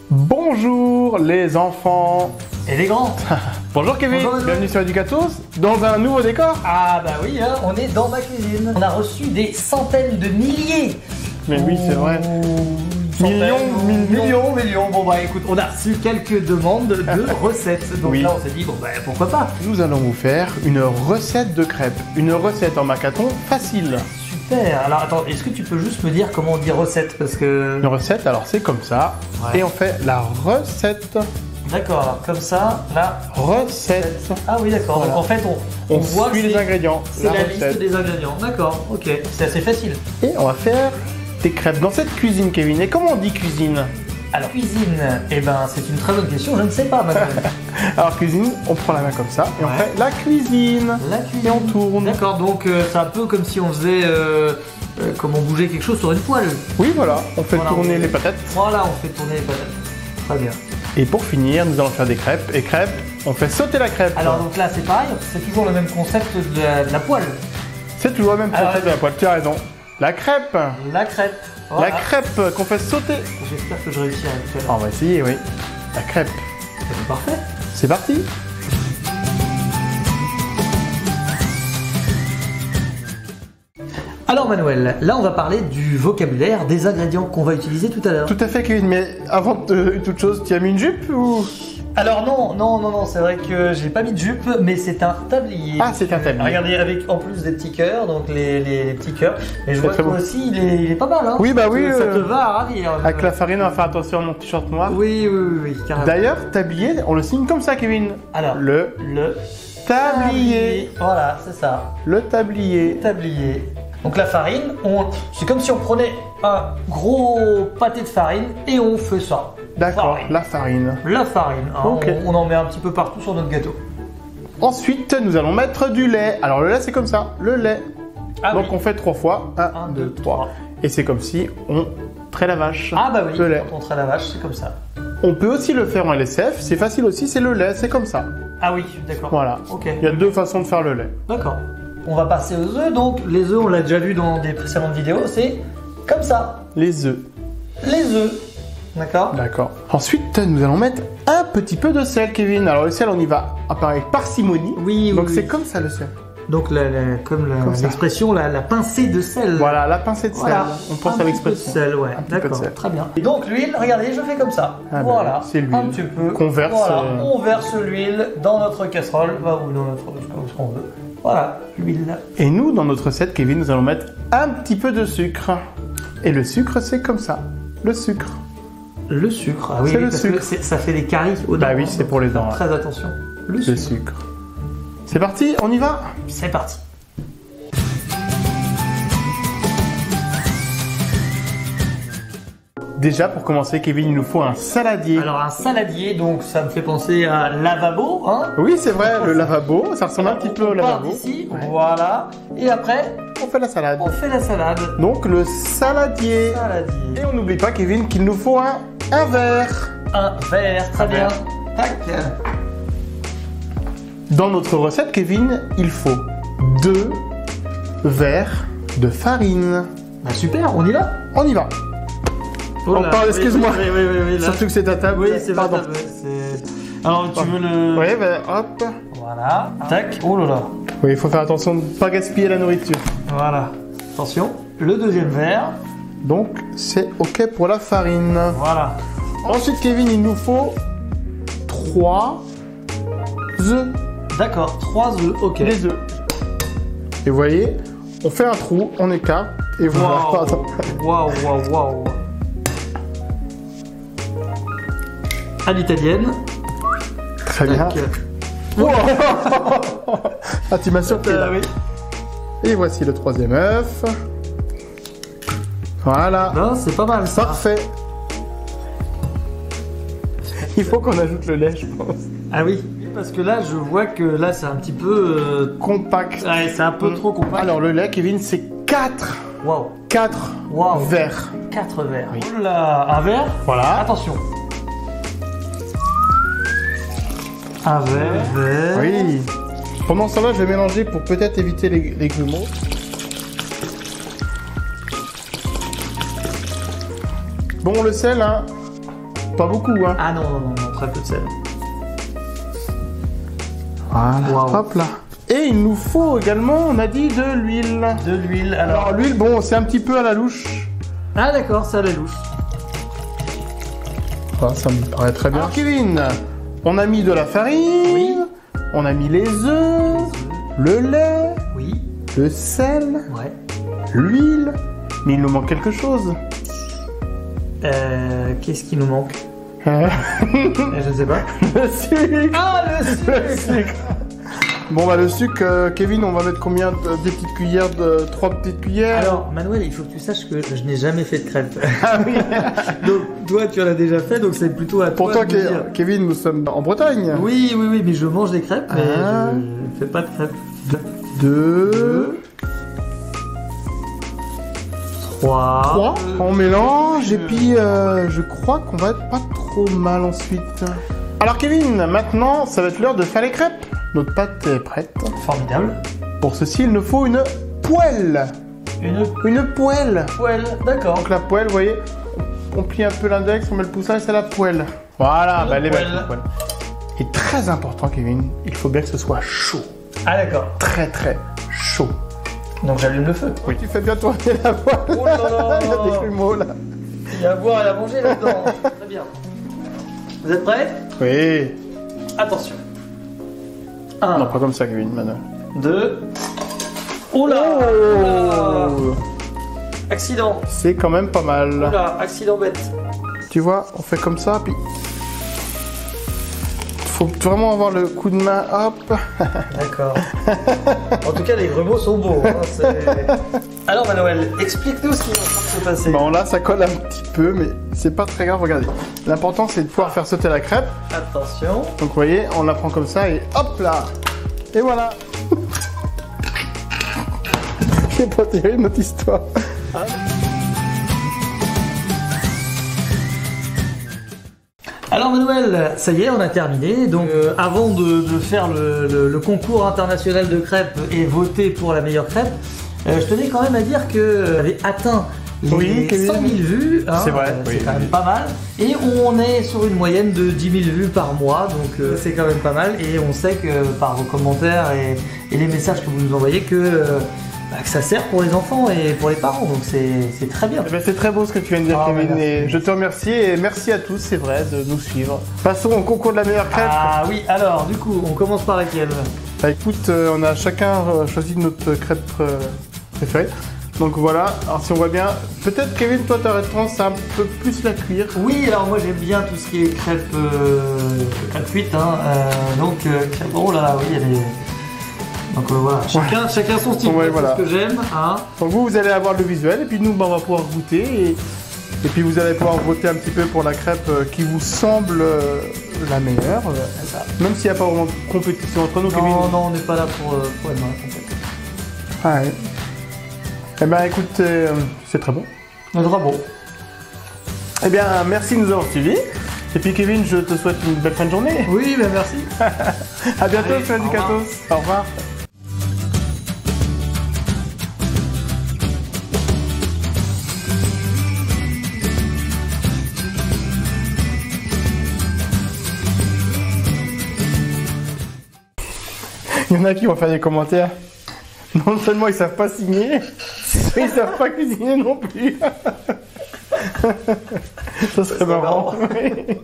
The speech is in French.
Bonjour les enfants. Et les grands. Bonjour Kevin, Bonjour, bienvenue sur Educatos dans un nouveau décor. Ah bah oui, hein, on est dans ma cuisine. On a reçu des centaines de milliers. Mais oui, c'est vrai. Millions. Bon bah écoute, on a reçu quelques demandes de recettes. Donc oui. là on s'est dit, bon bah pourquoi pas. Nous allons vous faire une recette de crêpes. Une recette en macaron facile. Super. Alors attends, est-ce que tu peux juste me dire comment on dit recette? Parce que... Une recette, alors c'est comme ça. Ouais. Et on fait la recette. D'accord, alors comme ça, là... Recette. Ah oui d'accord, Voilà. donc en fait On voit suit que les ingrédients. c'est la liste des ingrédients. D'accord, ok, c'est assez facile. Et on va faire des crêpes dans cette cuisine, Kevin. Et comment on dit cuisine? Alors cuisine, eh ben c'est une très bonne question, je ne sais pas madame. Alors cuisine, on prend la main comme ça et on Ouais. fait la cuisine. La cuisine. Et on tourne. D'accord, donc c'est un peu comme si on faisait, comme on bougeait quelque chose sur une poêle. Oui, voilà, on fait Voilà, tourner on- les patates. Voilà, on fait tourner les patates. Très bien. Et pour finir, nous allons faire des crêpes. Et crêpes, on fait sauter la crêpe. Alors donc là c'est pareil, c'est toujours le même concept de la poêle. C'est toujours le même Alors, concept de la poêle, tu as raison. La crêpe. La crêpe. La Voilà. crêpe qu'on fait sauter. J'espère que je réussirai tout à l'heure. On va essayer, oui. La crêpe. C'est parfait. C'est parti. Alors Manuel, là on va parler du vocabulaire, des ingrédients qu'on va utiliser tout à l'heure. Tout à fait, Kevin. Mais avant toute chose, tu as mis une jupe ou... Alors non, c'est vrai que j'ai pas mis de jupe, mais c'est un tablier. Ah, c'est un tablier. Regardez, avec en plus des petits cœurs, donc les petits cœurs. Et je C'est vois très que toi beau. aussi, il est pas mal, hein. Oui, bah oui, Ça te va à ravir. Avec la farine, on va faire attention à mon t-shirt noir. Oui, carrément. D'ailleurs, tablier, on le signe comme ça, Kevin. Alors, Le le tablier. Voilà, c'est ça. Le tablier. Tablier. Donc la farine, c'est comme si on prenait un gros pâté de farine et on fait ça. D'accord, Farine. la farine. La farine, hein, Ok. on en met un petit peu partout sur notre gâteau. Ensuite, nous allons mettre du lait. Alors, le lait, c'est comme ça. Le lait. Ah Donc, oui. on fait 3 fois. 1, 2, 3. Et c'est comme si on traite la vache. Ah bah oui, Le lait. quand on traite la vache, c'est comme ça. On peut aussi le faire en LSF. C'est facile aussi, c'est le lait. C'est comme ça. Ah oui, d'accord. Voilà. Ok. Il y a 2 façons de faire le lait. D'accord. On va passer aux œufs, donc les œufs, on l'a déjà vu dans des précédentes vidéos, c'est comme ça. Les œufs. Les œufs. D'accord. D'accord. Ensuite, nous allons mettre un petit peu de sel, Kevin. Alors, le sel, on y va avec parcimonie. Oui, Donc, oui, c'est oui. comme ça le sel. Donc Comme ça. l'expression, la pincée de sel. Voilà, la pincée de sel. Voilà. On pense Un à petit l'expression. peu de sel, ouais. Un petit peu de D'accord, sel. très bien. Et donc l'huile, regardez, je fais comme ça. Ah bah voilà, oui, c'est l'huile. un petit peu. Qu'on verse, Voilà, on verse l'huile dans notre casserole, ou dans notre, ce qu'on veut. Voilà, l'huile. Et nous, dans notre recette, Kevin, nous allons mettre un petit peu de sucre. Et le sucre, c'est comme ça. Le sucre. Le sucre. Ah oui, C'est le parce sucre. que ça fait des caries aux dents. Bah oui, c'est pour les dents, Faire très attention. Le Le sucre. sucre. C'est parti, on y va. C'est parti. Déjà, pour commencer, Kevin, il nous faut un saladier. Alors un saladier, donc ça me fait penser à lavabo, hein. Oui, c'est vrai, le lavabo, ça ressemble un petit peu au On part lavabo. d'ici, Ouais. voilà. Et après, On fait la salade. on fait la salade. Donc, le saladier. Saladier. Et on n'oublie pas, Kevin, qu'il nous faut un verre. Un verre, très Un bien. verre. Tac. Dans notre recette, Kevin, il faut 2 verres de farine. Bah super, on y va. On y va. Oh là, On parle, excuse-moi. Oui, là. Surtout que c'est à table. Oui, c'est Pardon. pas c'est... Alors, tu veux le... Oui, ben hop. Voilà. Tac. Oh là là. Oui, il faut faire attention de ne pas gaspiller la nourriture. Voilà. Attention. Le deuxième verre. Donc, c'est OK pour la farine. Voilà. Ensuite, Kevin, il nous faut 3 œufs. D'accord. 3 œufs. Ok. Les œufs. Et vous voyez, on fait un trou, on écarte, et voilà. Waouh. Waouh. À l'italienne. Très bien. Tac. Wow. Ah, tu m'as surpris là. Oui. Et voici le 3e œuf. Voilà. Non, c'est pas mal ça. Parfait. Il faut qu'on ajoute le lait, je pense. Ah oui. Parce que là, je vois que là, c'est un petit peu... Compact. Ouais, c'est un peu trop compact. Alors, le lait, Kevin, c'est 4 Waouh. Wow. verres. 4 verres. Oui. Oula, un verre. Voilà. Attention. Un verre. Oui. Pendant ce temps-là, je vais mélanger pour peut-être éviter les grumeaux. Bon, le sel, hein, pas beaucoup, hein. Ah non, non, non, non, très peu de sel. Voilà, Wow. hop là. Et il nous faut également, on a dit, de l'huile. De l'huile, Alors l'huile, bon, c'est un petit peu à la louche. Ah d'accord, ça la louche. Ah, ça me paraît très bien. Alors Kevin, on a mis de la farine, Oui. on a mis les œufs, le lait, Oui. le sel, Ouais. l'huile, mais il nous manque quelque chose. Qu'est-ce qui nous manque? Euh, Je ne sais pas. le sucre. Ah, le Le sucre. Bon bah le sucre, Kevin, on va mettre combien des petites cuillères, 3 petites cuillères. Alors, Manuel, il faut que tu saches que je n'ai jamais fait de crêpes. Ah oui. Donc, toi, tu en as déjà fait, donc c'est plutôt à Pour toi toi, de me dire. Kevin, nous sommes en Bretagne. Oui, oui, oui, mais je mange des crêpes, mais Ah. je ne fais pas de crêpes. 2, 3. On mélange et puis je crois qu'on va être pas trop mal ensuite. Alors Kevin, maintenant ça va être l'heure de faire les crêpes. Notre pâte est prête. Formidable. Pour ceci, il nous faut une poêle. Une poêle. poêle, d'accord. Donc la poêle, vous voyez, on plie un peu l'index, on met le poussage, c'est la poêle. Voilà, Une bah elle est belle, poêle. la poêle. Et très important Kevin, il faut bien que ce soit chaud. Ah d'accord. Très très chaud. Donc j'allume le feu. Oui, tu fais bien tourner la poêle. Oh là là. Il y a des grumeaux là. Il y a à boire et à manger là-dedans. Très bien. Vous êtes prêts? Oui. Attention. Non, 1, pas comme ça, Kevin, maintenant. 2. Oh là, Oh, accident. c'est quand même pas Oh mal. là, accident bête. Tu vois, on fait comme ça, puis... Faut vraiment avoir le coup de main, hop. D'accord. En tout cas, les grumeaux sont beaux. Hein, alors, Manuel, explique-nous ce qui est en train de se passer. Bon, là, ça colle un petit peu, mais c'est pas très grave, regardez. L'important, c'est de pouvoir faire sauter la crêpe. Attention. Donc, vous voyez, on la prend comme ça, et hop là. Et voilà. C'est pas terrible, notre histoire. Alors Manuel, ça y est, on a terminé. Donc avant de faire le concours international de crêpes et voter pour la meilleure crêpe, je tenais quand même à dire que j'avais atteint les Oui, 100 000 vues. Hein, C'est vrai, c'est oui, quand oui. même pas mal. Et on est sur une moyenne de 10 000 vues par mois, donc c'est quand même pas mal. Et on sait que par vos commentaires et les messages que vous nous envoyez que ça sert pour les enfants et pour les parents, donc c'est très bien. Eh ben, c'est très beau ce que tu viens de dire, Ah, Kevin, merci. et je te remercie, et merci à tous, c'est vrai, de nous suivre. Passons au concours de la meilleure crêpe. Ah oui, alors du coup, on commence par laquelle? Bah écoute, on a chacun choisi notre crêpe préférée. Donc voilà, alors si on voit bien, peut-être Kevin, toi tu aurais tendance à un peu plus la cuire. Oui, alors moi j'aime bien tout ce qui est crêpe cuite, hein, donc crêpe, oh là là, oui, elle est... Donc voilà, chacun son style, Ouais, c'est voilà. ce que j'aime, hein. Donc vous allez avoir le visuel, et puis nous, bah, on va pouvoir goûter, et puis vous allez pouvoir voter un petit peu pour la crêpe qui vous semble la meilleure. Même s'il n'y a pas vraiment de compétition entre nous, Kevin. Non, non, on n'est pas là pour être dans la compétition. Ah ouais. Eh ben écoute, c'est très bon. On sera bon. Eh bien, merci de nous avoir suivis. Et puis Kevin, je te souhaite une belle fin de journée. Oui, ben merci. À bientôt, Allez, sur au revoir. Educatos. Au revoir. Il y en a qui vont faire des commentaires. Non seulement ils savent pas signer, ils savent pas cuisiner non plus. Ça serait marrant. Oui.